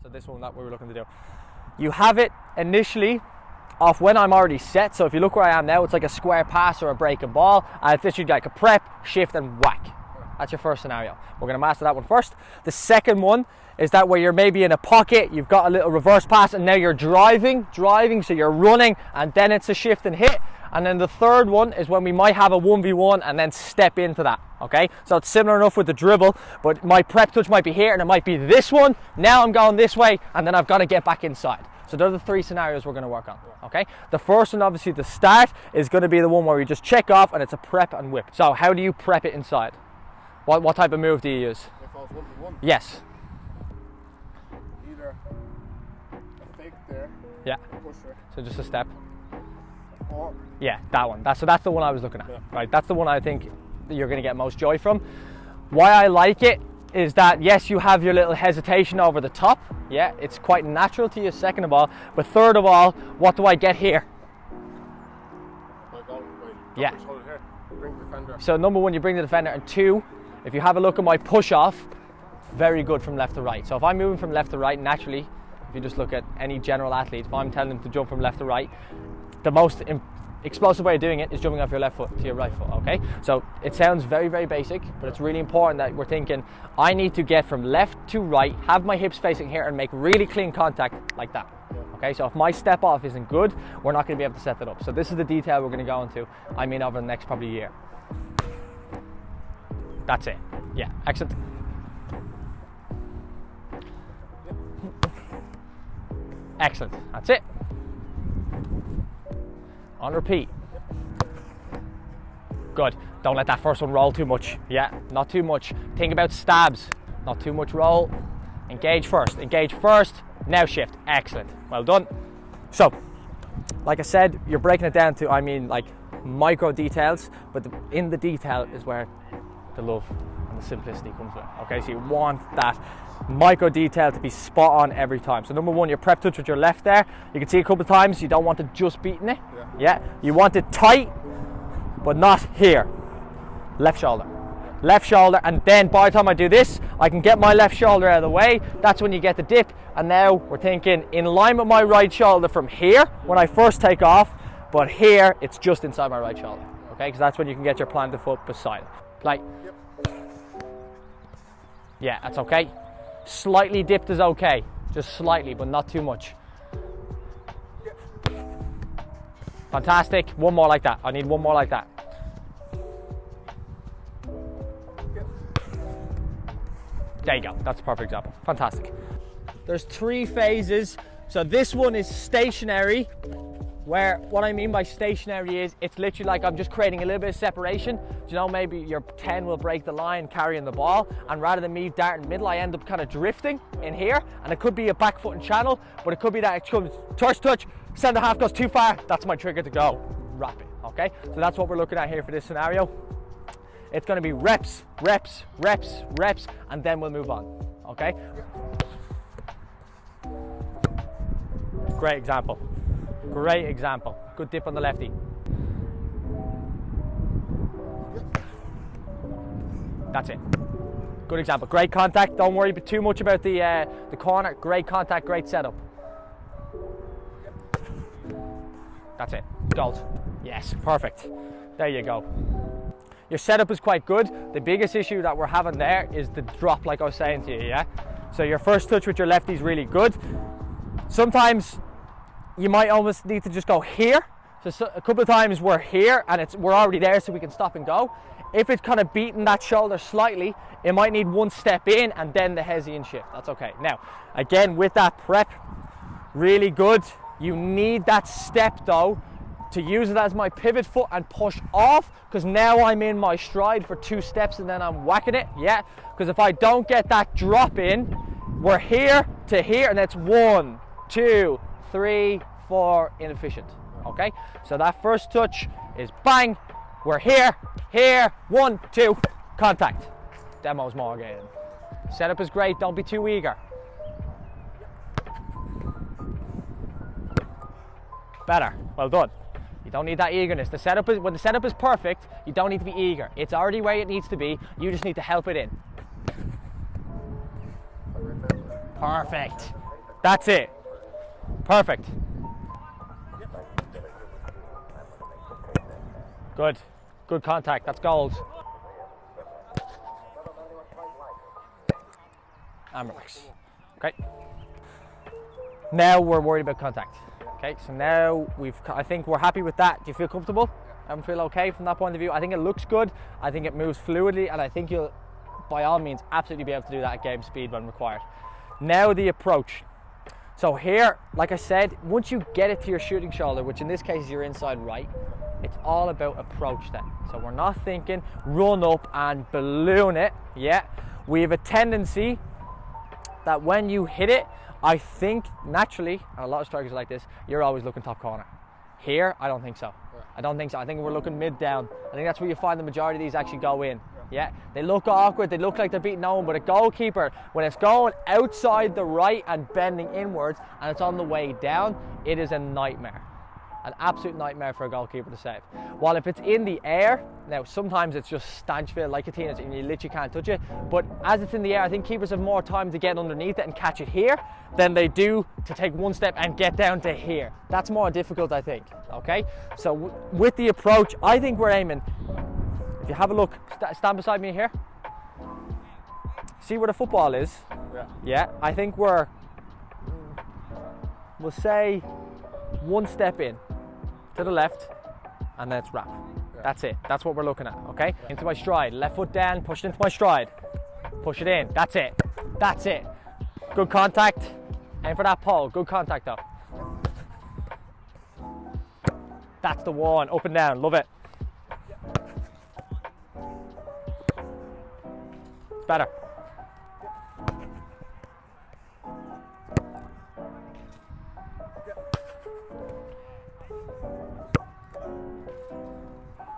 So this one that we were looking to do. You have it initially off when I'm already set. So if you look where I am now, it's like a square pass or a breaking ball. And it's literally like a prep, shift and whack. That's your first scenario. We're going to master that one first. The second one is that where you're maybe in a pocket, you've got a little reverse pass and now you're driving, so you're running and then it's a shift and hit. And then the third one is when we might have a 1v1 and then step into that, okay? So it's similar enough with the dribble, but my prep touch might be here and it might be this one. Now I'm going this way and then I've got to get back inside. So those are the three scenarios we're going to work on, okay? The first one, obviously the start, is going to be the one where we just check off and it's a prep and whip. So how do you prep it inside? What type of move do you use? If I was 1v1? Yes. Either a fake there, yeah. pusher. So just a step. Or yeah, that one. That's the one I was looking at. Yeah. Right, that's the one I think that you're going to get most joy from. Why I like it is that yes, you have your little hesitation over the top. Yeah, it's quite natural to you. Second of all, but third of all, what do I get here? Yeah. Bring the defender. So number one, you bring the defender, and two, if you have a look at my push off, very good from left to right. So if I'm moving from left to right, naturally, if you just look at any general athlete, if I'm telling them to jump from left to right, the most explosive way of doing it is jumping off your left foot to your right foot, okay? So it sounds very, very basic, but it's really important that we're thinking, I need to get from left to right, have my hips facing here and make really clean contact like that. Okay, so if my step off isn't good, we're not going to be able to set that up. So this is the detail we're going to go into, over the next probably year. That's it. Yeah, excellent. Excellent, that's it. On repeat. Good, don't let that first one roll too much. Yeah, not too much. Think about stabs, not too much roll. Engage first, now shift. Excellent, well done. So, like I said, you're breaking it down to, like micro details, but in the detail is where the love and the simplicity comes in. Okay, so you want that micro detail to be spot on every time. So number one, your prep touch with your left there. You can see a couple of times you don't want to just beating it. Yeah, you want it tight, but not here. Left shoulder, and then by the time I do this, I can get my left shoulder out of the way. That's when you get the dip, and now we're thinking in line with my right shoulder from here when I first take off, but here it's just inside my right shoulder. Okay, because that's when you can get your planted foot beside it. Play. Yeah, that's okay. Slightly dipped is okay, just slightly, but not too much. Fantastic. One more like that. I need one more like that. There you go. That's a perfect example. Fantastic. There's 3 phases. So this one is stationary, where what I mean by stationary is it's literally like I'm just creating a little bit of separation. You know, maybe your 10 will break the line carrying the ball, and rather than me darting middle, I end up kind of drifting in here, and it could be a back foot and channel, but it could be that it comes touch, centre half goes too far, that's my trigger to go rapid. Okay, so that's what we're looking at here for this scenario. It's going to be reps, and then we'll move on. Okay, great example. Good dip on the lefty. That's it. Good example. Great contact. Don't worry too much about the corner. Great contact, great setup. That's it. Gold. Yes, perfect. There you go. Your setup is quite good. The biggest issue that we're having there is the drop, like I was saying to you, yeah? So your first touch with your lefty is really good. Sometimes you might almost need to just go here. So a couple of times we're here and we're already there, so we can stop and go. If it's kind of beating that shoulder slightly, it might need one step in and then the hezi and shift. That's okay. Now, again, with that prep, really good. You need that step though to use it as my pivot foot and push off, because now I'm in my stride for 2 steps and then I'm whacking it. Yeah, because if I don't get that drop in, we're here to here and that's 1, 2, 3, 4, inefficient. Okay, so that first touch is bang, we're here, 1, 2, contact. Demo's more again. Setup is great, don't be too eager. Better, well done. You don't need that eagerness. When the setup is perfect, you don't need to be eager. It's already where it needs to be, you just need to help it in. Perfect. That's it. Perfect. Good. Good contact. That's goals. And relax. Okay. Now we're worried about contact. Okay, so now I think we're happy with that. Do you feel comfortable? I feel okay from that point of view. I think it looks good. I think it moves fluidly, and I think you'll, by all means, absolutely be able to do that at game speed when required. Now the approach. So here, like I said, once you get it to your shooting shoulder, which in this case is your inside right, it's all about approach then. So we're not thinking run up and balloon it. Yeah, we have a tendency that when you hit it, I think naturally, and a lot of strikers are like this, you're always looking top corner. Here, I don't think so. I don't think so. I think we're looking mid down. I think that's where you find the majority of these actually go in. Yeah, they look awkward, they look like they're beating no one, but a goalkeeper, when it's going outside the right and bending inwards and it's on the way down, it is a nightmare. An absolute nightmare for a goalkeeper to save. While if it's in the air, now sometimes it's just Stanchville like Coutinho and you literally can't touch it, but as it's in the air, I think keepers have more time to get underneath it and catch it here than they do to take one step and get down to here. That's more difficult, I think, okay? So with the approach, I think we're aiming, if you have a look, stand beside me here. See where the football is? Yeah, I think we'll say one step in to the left and then it's wrap. That's it. That's what we're looking at, okay? Into my stride. Left foot down, push it into my stride. Push it in. That's it. That's it. Good contact. Aim for that pole. Good contact though. That's the one. Up and down. Love it. It's better.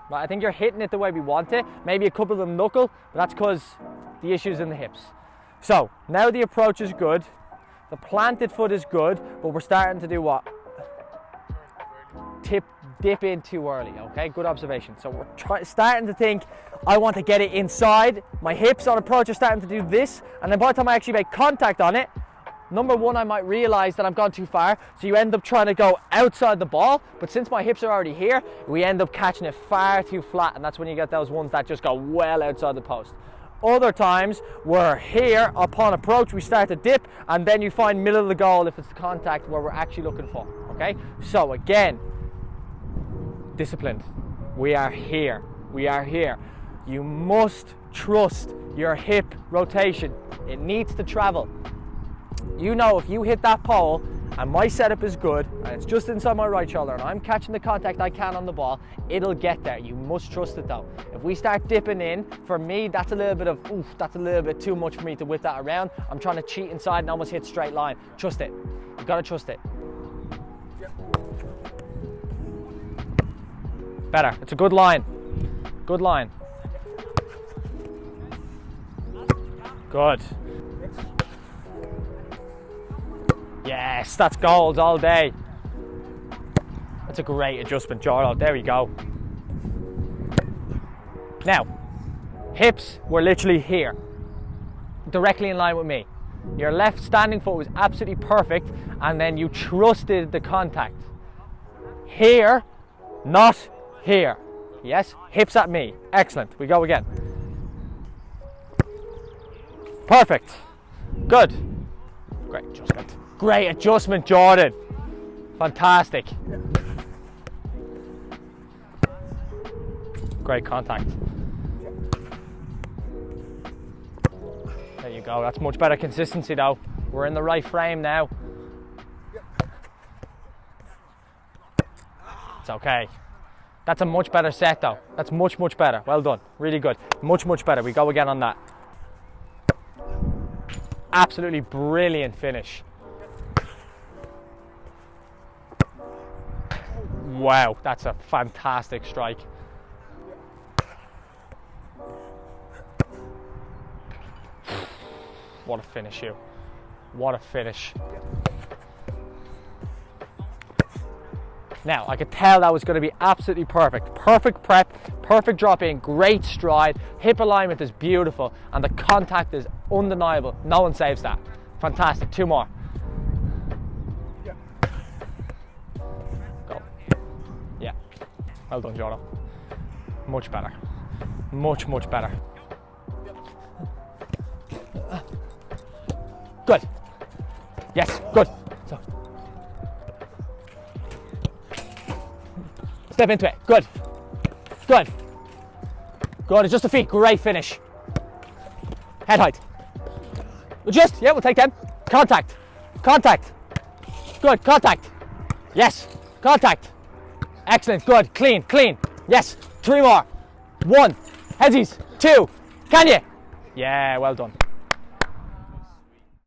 Right, I think you're hitting it the way we want it. Maybe a couple of them knuckle, but that's because the issue's in the hips. So now the approach is good. The planted foot is good, but we're starting to do what? Dip in too early, okay? Good observation. So we're starting to think, I want to get it inside. My hips on approach are starting to do this, and then by the time I actually make contact on it, number one, I might realize that I've gone too far, so you end up trying to go outside the ball, but since my hips are already here, we end up catching it far too flat, and that's when you get those ones that just go well outside the post. Other times, we're here, upon approach, we start to dip, and then you find middle of the goal if it's the contact where we're actually looking for, okay? So again, disciplined. We are here. We are here. You must trust your hip rotation. It needs to travel. You know, if you hit that pole and my setup is good and it's just inside my right shoulder and I'm catching the contact I can on the ball, it'll get there. You must trust it though. If we start dipping in, for me, that's a little bit of, oof, that's a little bit too much for me to whip that around. I'm trying to cheat inside and almost hit straight line. Trust it. You've got to trust it. Better. It's a good line. Good line. Good. Yes, that's goals all day. That's a great adjustment, Jordan. There we go. Now, hips were literally here, directly in line with me. Your left standing foot was absolutely perfect, and then you trusted the contact. Here, not here. Yes, hips at me. Excellent. We go again. Perfect. Good. Great adjustment. Great adjustment, Jordan. Fantastic. Great contact. There you go. That's much better consistency though. We're in the right frame now. It's okay. That's a much better set though. That's much, much better. Well done. Really good. Much, much better. We go again on that. Absolutely brilliant finish. Wow, that's a fantastic strike. What a finish, you. What a finish. Now, I could tell that was going to be absolutely perfect. Perfect prep, perfect drop in, great stride, hip alignment is beautiful, and the contact is undeniable. No one saves that. Fantastic. Two more. Well done, Jordan. Much better. Much, much better. Good. Yes, good. So. Step into it. Good. Good. Good, it's just the feet. Great finish. Head height. Just, yeah, we'll take them. Contact. Contact. Good, contact. Yes, contact. Excellent, good, clean, clean. Yes, 3 more. 1, headies, 2. Can you? Yeah, well done.